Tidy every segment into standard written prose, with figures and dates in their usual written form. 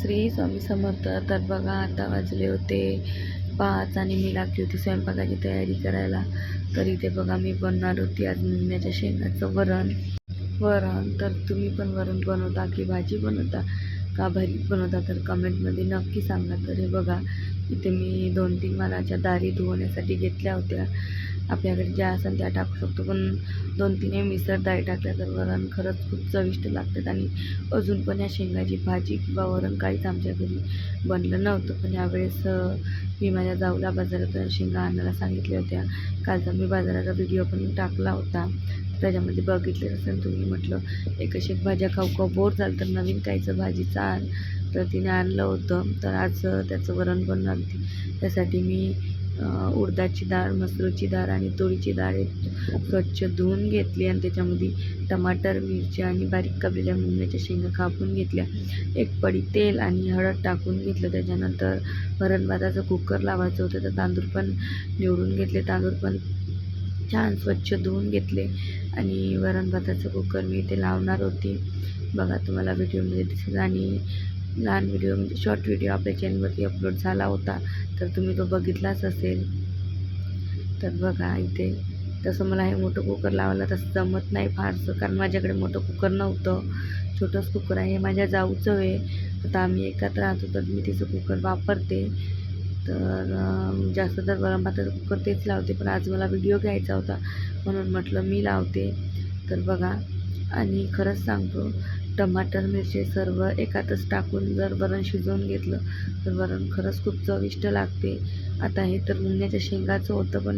श्री स्वामी समर्थ. तर बघा आता वाजले होते 5 आणि मी लागली होती स्वयंपाकाची तयारी करायला. तर इथे बघा मी बनणार होती आज मुंगण्याच्या शेंगाचं वरण. तर तुम्ही पण वरण बनवता की भाजी बनवता का भरीत बनवता तर कमेंटमध्ये नक्की सांगा. तर हे बघा इथे मी 2-3 मानाच्या दारी धुवण्यासाठी घेतल्या होत्या. आपल्याकडे ज्या असेल त्या टाकू शकतो, पण 2-3 मिसळ डाळी टाकल्या तर वरण खरंच खूप चविष्ट लागतात. आणि अजून पण या शेंगाची भाजी किंवा वरण काहीच आमच्या घरी बनलं नव्हतं. पण यावेळेस मी माझ्या जाऊला बाजारात शेंगा आणायला सांगितल्या होत्या. कालचा मी बाजाराचा व्हिडिओ पण टाकला होता, त्याच्यामध्ये बघितले असेल तुम्ही. म्हटलं एक भाज्या खाऊ बोर झालं तर नवीन काहीचं भाजीचं आण. तर तिने आणलं होतं. तर आज त्याचं वरण बनणार होती. त्यासाठी मी उडदाची डाळ, मसूरची डाळ आणि तुरीची डाळ स्वच्छ धुवून घेतली आणि त्याच्यामध्ये टमाटर, मिरची आणि बारीक कापलेल्या मुंगण्याच्या शेंगा कापून घेतल्या. एक पडी तेल आणि हळद टाकून घेतलं. त्याच्यानंतर वरण भाताचं कुकर लावायचं होतं, तर तांदूळ पण निवडून घेतले. तांदूळ पण छान स्वच्छ धुवून घेतले आणि वरण भाताचं कुकर मी इथे लावणार होती. बघा तुम्हाला व्हिडिओमध्ये दिसेल. आणि लहान व्हिडिओ म्हणजे शॉर्ट व्हिडिओ आपल्या चॅनलवरती अपलोड झाला होता, तर तुम्ही तो बघितलाच असेल. तर बघा इथे तसं मला हे मोठं कुकर लावायला तसं जमत नाही फारसं, कारण माझ्याकडे मोठं कुकर नव्हतं. छोटंच कुकर आहे. माझ्या जाऊचं आहे. आता आम्ही एकत्र राहतो तर मी तिचं कुकर वापरते. तर जास्त तर वरण भाताचं कुकर तेच लावते, पण आज मला व्हिडिओ घ्यायचा होता म्हणून म्हटलं मी लावते. तर बघा, आणि खरंच सांगतो टमाटर, मिरची सर्व एकातच टाकून जर वरण शिजवून घेतलं तर वरण खरंच खूप चविष्ट लागते. आता हे तर मुंगण्याच्या शेंगाचं होतं, पण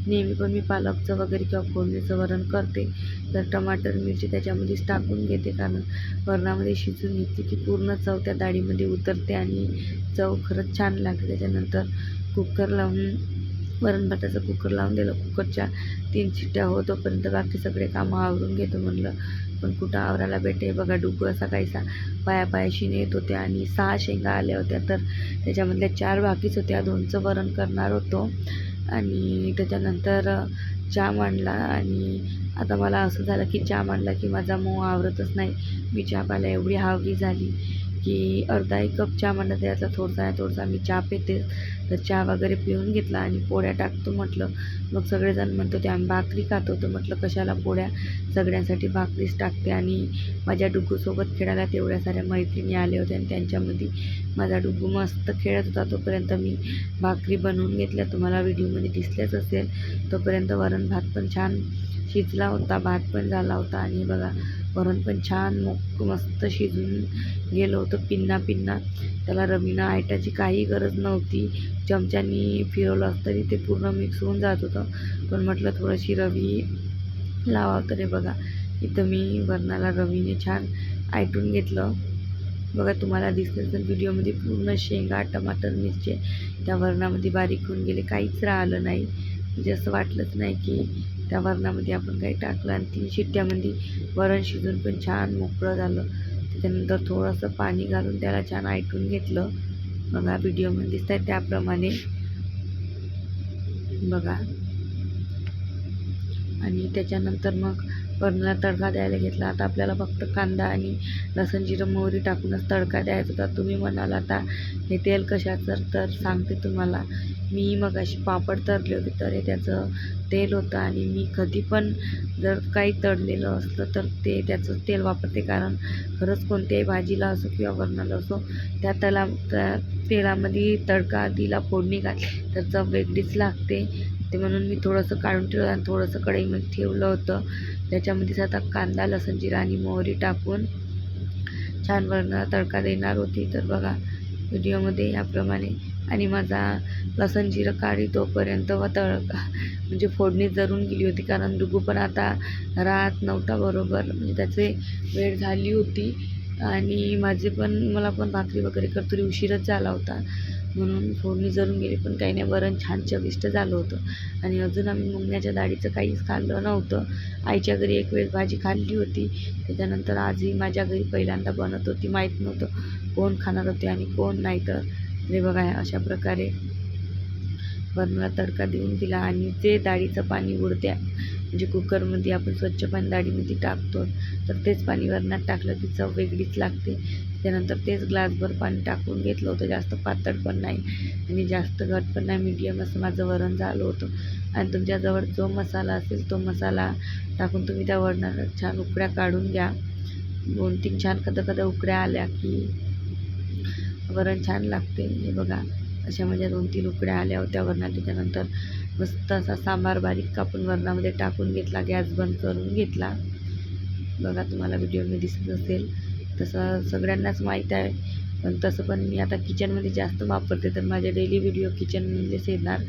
नेहमी पण मी पालकचं वगैरे किंवा फोडणीचं वरण करते तर टमाटर, मिरची त्याच्यामध्येच टाकून घेते, कारण वरणामध्ये शिजून घेतली की पूर्ण चव त्या डाळीमध्ये उतरते आणि चव खरंच छान लागते. त्याच्यानंतर कुकर लावून वरण भाताचं कुकर लावून दिलं. कुकरच्या 3 शिट्ट्या होतोपर्यंत बाकी सगळे कामं आवरून घेतो म्हणलं, पण कुठं आवरायला भेटे. बघा डुगू असा काहीसा पायापायाशी नेत होत्या आणि 6 शेंगा आल्या होत्या, तर त्याच्यामधल्या 4 बाकीच होत्या. 2चं वरण करणार होतो आणि त्याच्यानंतर चहा मांडला. आणि आता मला असं झालं की चहा मांडला की माझा मोह आवरतच नाही. मी चहा प्यायला एवढी हावरी झाली की अर्धा 1 कप चहा मांडला, त्यातला थोडासा मी चहा पिते. तर चहा वगैरे पिऊन घेतला आणि पोळ्या टाकतो म्हटलं. मग सगळेजण म्हणत होते आम्ही भाकरी खातो. तर म्हटलं कशाला पोळ्या, सगळ्यांसाठी भाकरीच टाकते. आणि माझ्या डुगूसोबत खेळायला तेवढ्या साऱ्या मैत्रिणी आल्या होत्या आणि त्यांच्यामध्ये माझा डुगू मस्त खेळत होता. तोपर्यंत मी भाकरी बनवून घेतल्या, तुम्हाला व्हिडिओमध्ये दिसल्याच असेल. तोपर्यंत वरण भात पण छान शिजला होता, भात पण झाला होता. आणि बघा वरण पण छान मस्त शिजून गेलं होतं पिन्ना. त्याला रवीनं आयटाची काही गरज नव्हती. चमच्यानी फिरवलं तरी ते पूर्ण मिक्स होऊन जात होतं, पण म्हटलं थोडीशी रवी लावावं. तर हे बघा इथं मी वरणाला रवीने छान आयटून घेतलं. बघा तुम्हाला दिसलं तर व्हिडिओमध्ये पूर्ण शेंगा, टमाटर, मिरची त्या वरणामध्ये बारीक होऊन गेले, काहीच राहिलं नाही. म्हणजे असं वाटलंच नाही की त्या वरणामध्ये आपण काही टाकलं. आणि 3 शिट्ट्यामध्ये वरण शिजून पण छान मोकळं झालं. त्याच्यानंतर थोडंसं पाणी घालून त्याला छान आयटून घेतलं. बघा व्हिडिओमध्ये दिसत आहे त्याप्रमाणे बघा. आणि त्याच्यानंतर मग वरणाला तडका द्यायला घेतला. आता आपल्याला फक्त कांदा आणि लसूण, जिरं, मोहरी टाकूनच तडका द्यायचा होता. तुम्ही म्हणाल आता हे तेल कशाचं, तर सांगते तुम्हाला. मी मग अशी पापड तळले होते, तर हे त्याचं तेल होतं. आणि मी कधी पण जर काही तळलेलं असलं तर त्याचं तेल वापरते, कारण खरंच कोणत्याही भाजीला असो किंवा वरणाला असो त्या तेलामध्ये तडका दिला, फोडणी घातली तर चव वेगळीच लागते. ते म्हणून मी थोडंसं काढून ठेवलं आणि थोडंसं कढईमध्ये ठेवलं होतं. त्याच्यामध्येच आता कांदा, लसूण, जिरं आणि मोहरी टाकून छान वरणाला तडका देणार होती. तर बघा व्हिडिओमध्ये याप्रमाणे. आणि माझा लसूण जिरं काढी तोपर्यंत व तडका म्हणजे फोडणी जरून गेली होती, कारण डुगू पण आता राहत नव्हता बरोबर, म्हणजे त्याचे वेळ झाली होती. आणि मला पण भाकरी वगैरे करतो उशीरच झाला होता, म्हणून फोडणी जरून गेली. पण काही नाही, वरण छान चविष्ट झालं होतं. आणि अजून आम्ही मुंगण्याच्या डाळीचं काहीच खाल्लं नव्हतं. आईच्या घरी एक वेळेस भाजी खाल्ली होती, त्याच्यानंतर आजही माझ्या घरी पहिल्यांदा बनत होती. माहीत नव्हतं कोण खाणार होते आणि कोण नाही. तर हे बघा अशा प्रकारे वरणाला तडका देऊन दिला. आणि जे डाळीचं पाणी म्हणजे कुकरमध्ये आपण स्वच्छ पाणी डाळीमध्ये टाकतो, तर तेच पाणी वरणात टाकलं की चव वेगळीच लागते. त्यानंतर तेच ग्लासभर पाणी टाकून घेतलं होतं. जास्त पातळ पण नाही आणि जास्त घट पण नाही, मीडियम असं माझं वरण झालं होतं. आणि तुमच्याजवळ जो मसाला असेल तो मसाला टाकून तुम्ही त्या वरणाला छान उकड्या काढून घ्या. 2-3 छान कदा उकड्या आल्या की वरण छान लागते. हे बघा, अशा माझ्या 2-3 उकड्या आल्या होत्या वरणात. त्याच्यानंतर मस्त असा सांबार बारीक कापून वरणामध्ये टाकून घेतला, गॅस बंद करून घेतला. बघा, तुम्हाला व्हिडिओमध्ये दिसत असेल तसं सगळ्यांनाच माहीत आहे, पण तसं पण मी आता किचनमध्ये जास्त वापरते, तर माझे डेली व्हिडिओ किचनमधलेच येणार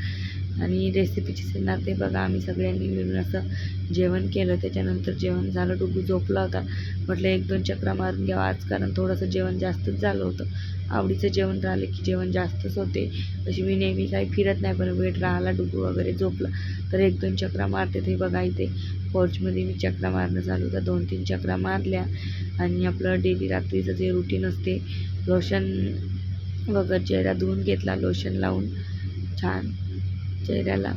आणि रेसिपीचीच येणार. ते बघा, आम्ही सगळ्यांनी मिळून असं जेवण केलं. त्याच्यानंतर जेवण झालं, डुगू झोपला होता. म्हटलं 1-2 चकरा मारून घ्यावा आज, कारण थोडंसं जेवण जास्तच झालं होतं. आवडीचं जेवण राहिलं की जेवण जास्तच होते. तशी मी नेहमी काही फिरत नाही, पण वेट राहिला, डुगू वगैरे झोपला तर 1-2 चकरा मारते. ते बघा, इथे पोर्चमध्ये मी चकरा मारणं चालू होतं. 2-3 चकरा मारल्या आणि आपलं डेली रात्रीचं जे रुटीन असते, लोशन वगैरे चेहरा धुवून घेतला, लोशन लावून छान चेहऱ्याला.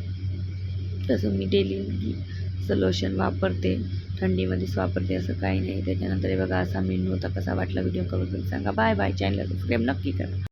तसं मी डेली असं लोशन वापरते, थंडीमध्येच वापरते, असं काही नाही. त्याच्यानंतर हे बघा, असा मेनू होता. कसा वाटला व्हिडिओ कमेंट करून सांगा. Bye bye. चॅनलला सबस्क्राईब नक्की करा.